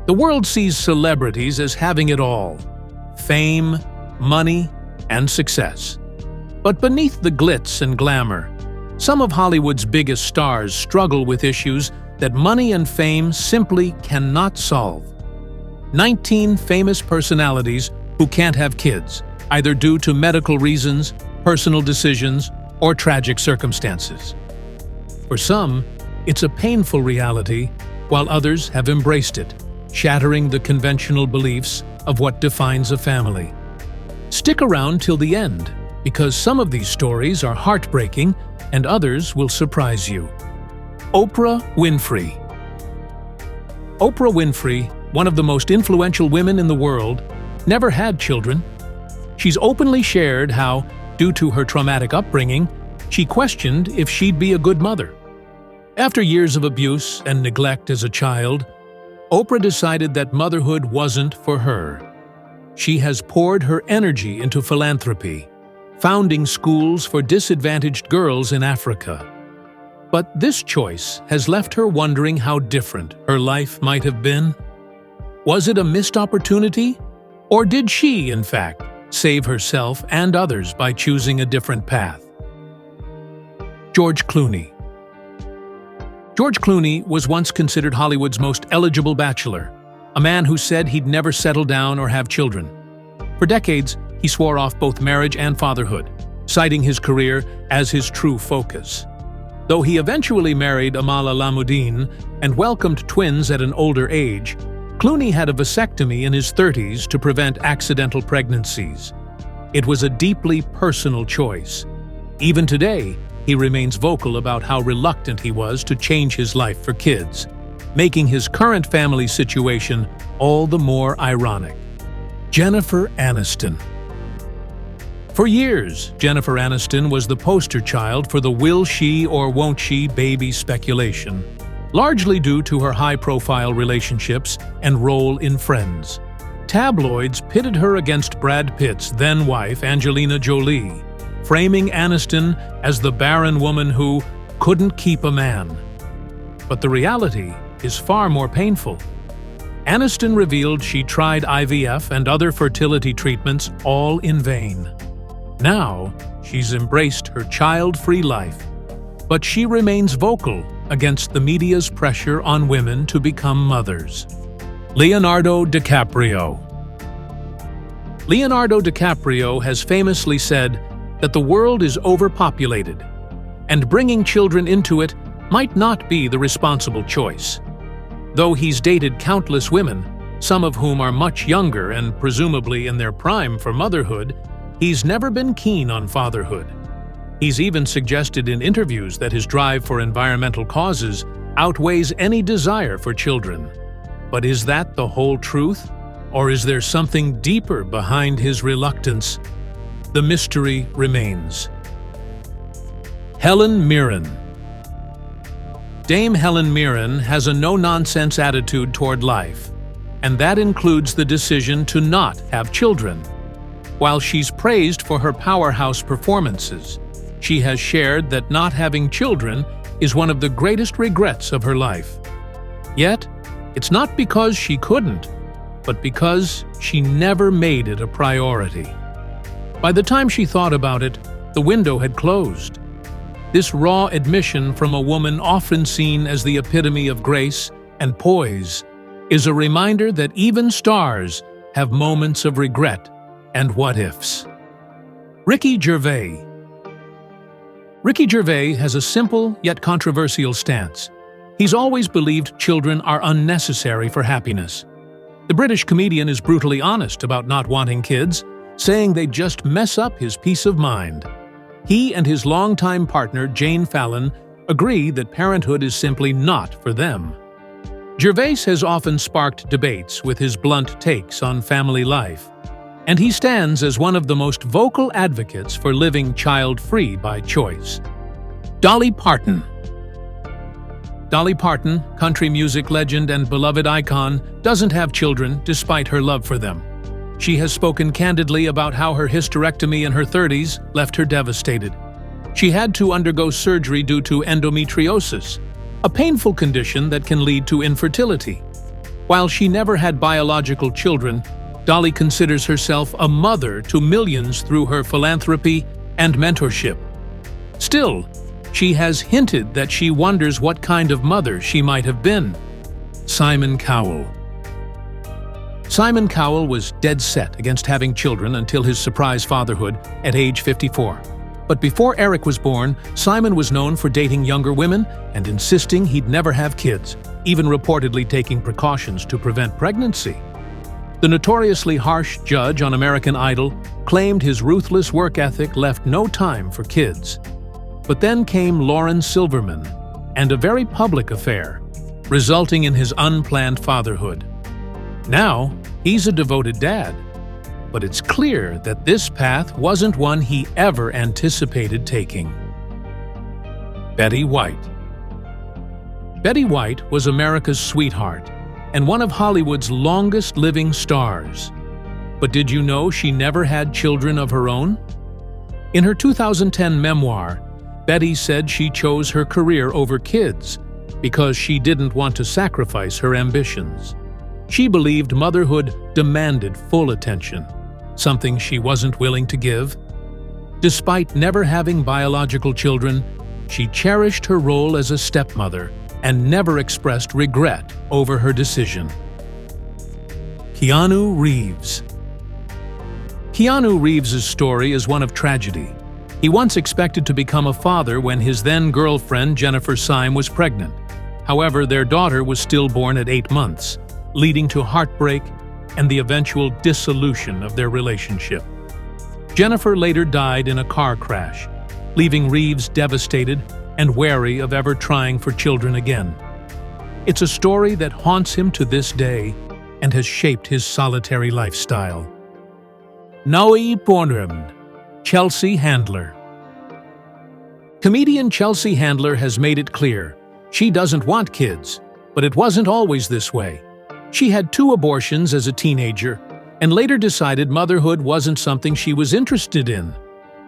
The world sees celebrities as having it all: fame, money, and success. But beneath the glitz and glamour, some of Hollywood's biggest stars struggle with issues that money and fame simply cannot solve. 19 famous personalities who can't have kids, either due to medical reasons, personal decisions, or tragic circumstances. For some, it's a painful reality, while others have embraced it, shattering the conventional beliefs of what defines a family. Stick around till the end, because some of these stories are heartbreaking and others will surprise you. Oprah Winfrey. Oprah Winfrey, one of the most influential women in the world, never had children. She's openly shared how, due to her traumatic upbringing, she questioned if she'd be a good mother. After years of abuse and neglect as a child, Oprah decided that motherhood wasn't for her. She has poured her energy into philanthropy, founding schools for disadvantaged girls in Africa. But this choice has left her wondering how different her life might have been. Was it a missed opportunity? Or did she, in fact, save herself and others by choosing a different path? George Clooney. George Clooney was once considered Hollywood's most eligible bachelor, a man who said he'd never settle down or have children. For decades, he swore off both marriage and fatherhood, citing his career as his true focus. Though he eventually married Amala Lamudine and welcomed twins at an older age, Clooney had a vasectomy in his 30s to prevent accidental pregnancies. It was a deeply personal choice. Even today, he remains vocal about how reluctant he was to change his life for kids, making his current family situation all the more ironic. Jennifer Aniston. For years, Jennifer Aniston was the poster child for the will she or won't she baby speculation, largely due to her high-profile relationships and role in Friends. Tabloids pitted her against Brad Pitt's then-wife Angelina Jolie, framing Aniston as the barren woman who couldn't keep a man. But the reality is far more painful. Aniston revealed she tried IVF and other fertility treatments, all in vain. Now, she's embraced her child-free life, but she remains vocal against the media's pressure on women to become mothers. Leonardo DiCaprio. Leonardo DiCaprio has famously said that the world is overpopulated, and bringing children into it might not be the responsible choice. Though he's dated countless women, some of whom are much younger and presumably in their prime for motherhood, he's never been keen on fatherhood. He's even suggested in interviews that his drive for environmental causes outweighs any desire for children. But is that the whole truth? Or is there something deeper behind his reluctance? The mystery remains. Helen Mirren. Dame Helen Mirren has a no-nonsense attitude toward life, and that includes the decision to not have children. While she's praised for her powerhouse performances, she has shared that not having children is one of the greatest regrets of her life. Yet, it's not because she couldn't, but because she never made it a priority. By the time she thought about it, the window had closed. This raw admission from a woman often seen as the epitome of grace and poise is a reminder that even stars have moments of regret and what-ifs. Ricky Gervais. Ricky Gervais has a simple yet controversial stance. He's always believed children are unnecessary for happiness. The British comedian is brutally honest about not wanting kids, saying they just mess up his peace of mind. He and his longtime partner, Jane Fallon, agree that parenthood is simply not for them. Gervais has often sparked debates with his blunt takes on family life, and he stands as one of the most vocal advocates for living child-free by choice. Dolly Parton. Dolly Parton, country music legend and beloved icon, doesn't have children despite her love for them. She has spoken candidly about how her hysterectomy in her 30s left her devastated. She had to undergo surgery due to endometriosis, a painful condition that can lead to infertility. While she never had biological children, Dolly considers herself a mother to millions through her philanthropy and mentorship. Still, she has hinted that she wonders what kind of mother she might have been. Simon Cowell. Simon Cowell was dead set against having children until his surprise fatherhood at age 54. But before Eric was born, Simon was known for dating younger women and insisting he'd never have kids, even reportedly taking precautions to prevent pregnancy. The notoriously harsh judge on American Idol claimed his ruthless work ethic left no time for kids. But then came Lauren Silverman, and a very public affair, resulting in his unplanned fatherhood. Now, he's a devoted dad, but it's clear that this path wasn't one he ever anticipated taking. Betty White. Betty White was America's sweetheart and one of Hollywood's longest-living stars. But did you know she never had children of her own? In her 2010 memoir, Betty said she chose her career over kids because she didn't want to sacrifice her ambitions. She believed motherhood demanded full attention, something she wasn't willing to give. Despite never having biological children, she cherished her role as a stepmother and never expressed regret over her decision. Keanu Reeves. Keanu Reeves' story is one of tragedy. He once expected to become a father when his then-girlfriend Jennifer Syme was pregnant. However, their daughter was stillborn at 8 months, leading to heartbreak and the eventual dissolution of their relationship. Jennifer later died in a car crash, leaving Reeves devastated and wary of ever trying for children again. It's a story that haunts him to this day and has shaped his solitary lifestyle. Noe Pornram. Chelsea Handler. Comedian Chelsea Handler has made it clear she doesn't want kids, but it wasn't always this way. She had 2 abortions as a teenager and later decided motherhood wasn't something she was interested in.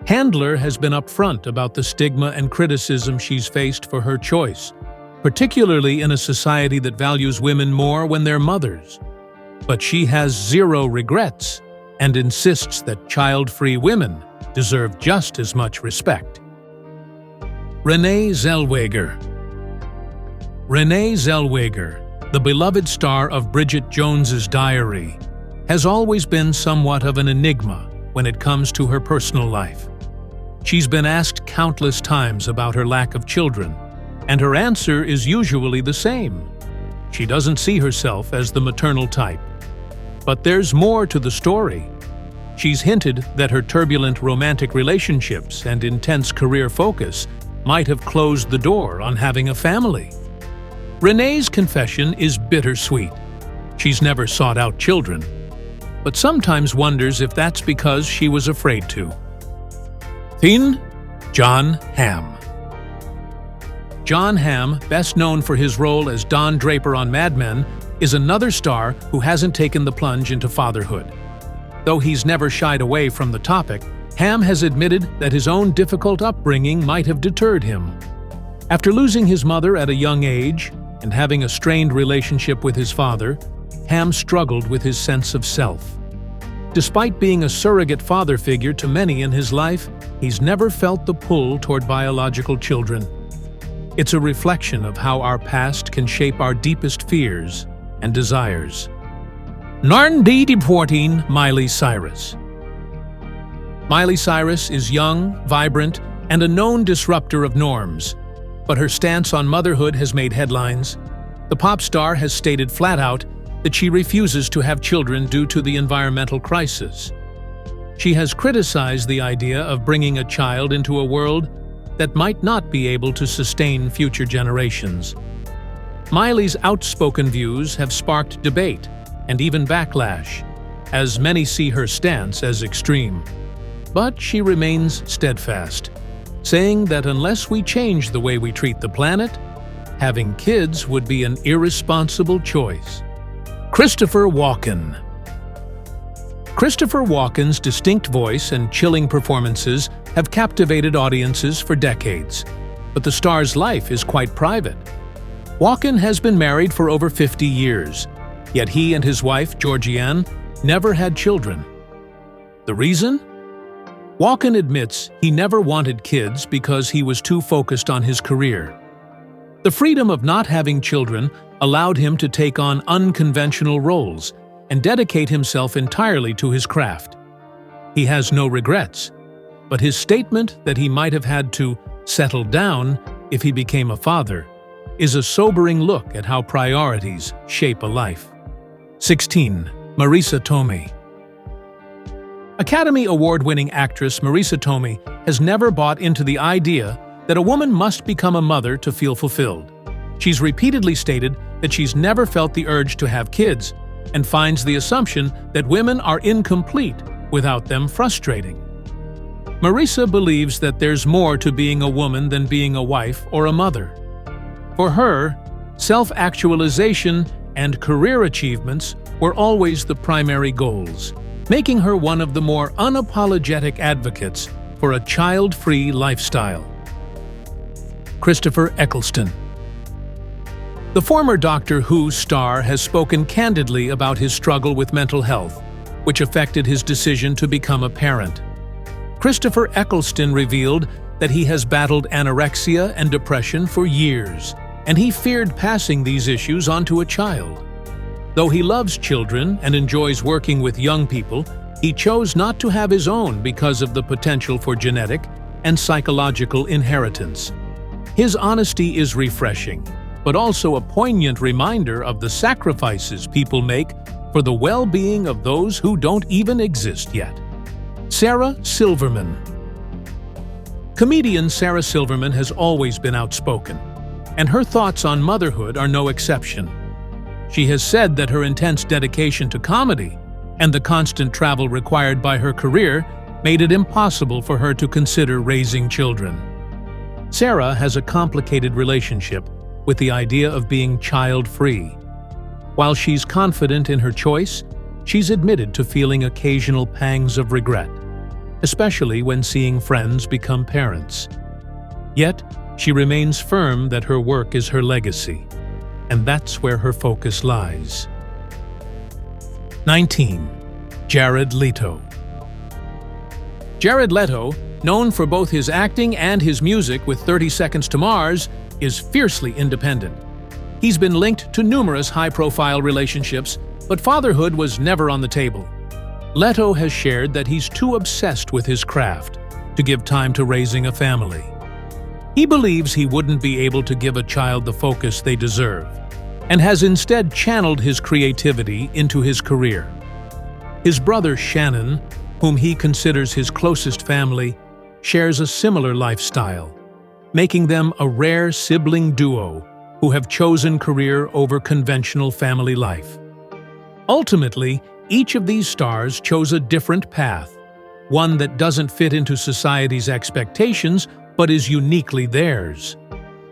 Handler has been upfront about the stigma and criticism she's faced for her choice, particularly in a society that values women more when they're mothers. But she has 0 regrets and insists that child-free women deserve just as much respect. Renee Zellweger. Renee Zellweger, the beloved star of Bridget Jones's Diary, has always been somewhat of an enigma when it comes to her personal life. She's been asked countless times about her lack of children, and her answer is usually the same. She doesn't see herself as the maternal type. But there's more to the story. She's hinted that her turbulent romantic relationships and intense career focus might have closed the door on having a family. Renee's confession is bittersweet. She's never sought out children, but sometimes wonders if that's because she was afraid to. Thin Jon Hamm. Jon Hamm, best known for his role as Don Draper on Mad Men, is another star who hasn't taken the plunge into fatherhood. Though he's never shied away from the topic, Hamm has admitted that his own difficult upbringing might have deterred him. After losing his mother at a young age and having a strained relationship with his father, Hamm struggled with his sense of self. Despite being a surrogate father figure to many in his life, he's never felt the pull toward biological children. It's a reflection of how our past can shape our deepest fears and desires. Narndi deporting Miley Cyrus. Miley Cyrus is young, vibrant, and a known disruptor of norms, but her stance on motherhood has made headlines. The pop star has stated flat out that she refuses to have children due to the environmental crisis. She has criticized the idea of bringing a child into a world that might not be able to sustain future generations. Miley's outspoken views have sparked debate and even backlash, as many see her stance as extreme. But she remains steadfast, saying that unless we change the way we treat the planet, having kids would be an irresponsible choice. Christopher Walken. Christopher Walken's distinct voice and chilling performances have captivated audiences for decades, but the star's life is quite private. Walken has been married for over 50 years. Yet he and his wife, Georgianne, never had children. The reason? Walkin admits he never wanted kids because he was too focused on his career. The freedom of not having children allowed him to take on unconventional roles and dedicate himself entirely to his craft. He has no regrets, but his statement that he might have had to settle down if he became a father is a sobering look at how priorities shape a life. 16. Marissa Tomy. Academy Award-winning actress Marissa Tomy has never bought into the idea that a woman must become a mother to feel fulfilled. She's repeatedly stated that she's never felt the urge to have kids and finds the assumption that women are incomplete without them frustrating. Marissa believes that there's more to being a woman than being a wife or a mother. For her, self-actualization and career achievements were always the primary goals, making her one of the more unapologetic advocates for a child-free lifestyle. Christopher Eccleston. The former Doctor Who star has spoken candidly about his struggle with mental health, which affected his decision to become a parent. Christopher Eccleston revealed that he has battled anorexia and depression for years, and he feared passing these issues on to a child. Though he loves children and enjoys working with young people, he chose not to have his own because of the potential for genetic and psychological inheritance. His honesty is refreshing, but also a poignant reminder of the sacrifices people make for the well-being of those who don't even exist yet. Sarah Silverman. Comedian Sarah Silverman has always been outspoken, and her thoughts on motherhood are no exception. She has said that her intense dedication to comedy and the constant travel required by her career made it impossible for her to consider raising children. Sarah has a complicated relationship with the idea of being child-free. While she's confident in her choice, she's admitted to feeling occasional pangs of regret, especially when seeing friends become parents. Yet, she remains firm that her work is her legacy, and that's where her focus lies. 19. Jared Leto. Jared Leto, known for both his acting and his music with 30 Seconds to Mars, is fiercely independent. He's been linked to numerous high-profile relationships, but fatherhood was never on the table. Leto has shared that he's too obsessed with his craft to give time to raising a family. He believes he wouldn't be able to give a child the focus they deserve, and has instead channeled his creativity into his career. His brother Shannon, whom he considers his closest family, shares a similar lifestyle, making them a rare sibling duo who have chosen career over conventional family life. Ultimately, each of these stars chose a different path, one that doesn't fit into society's expectations but is uniquely theirs.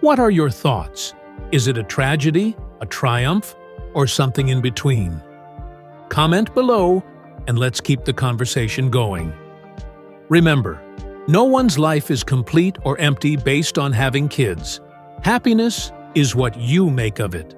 What are your thoughts? Is it a tragedy, a triumph, or something in between? Comment below and let's keep the conversation going. Remember, no one's life is complete or empty based on having kids. Happiness is what you make of it.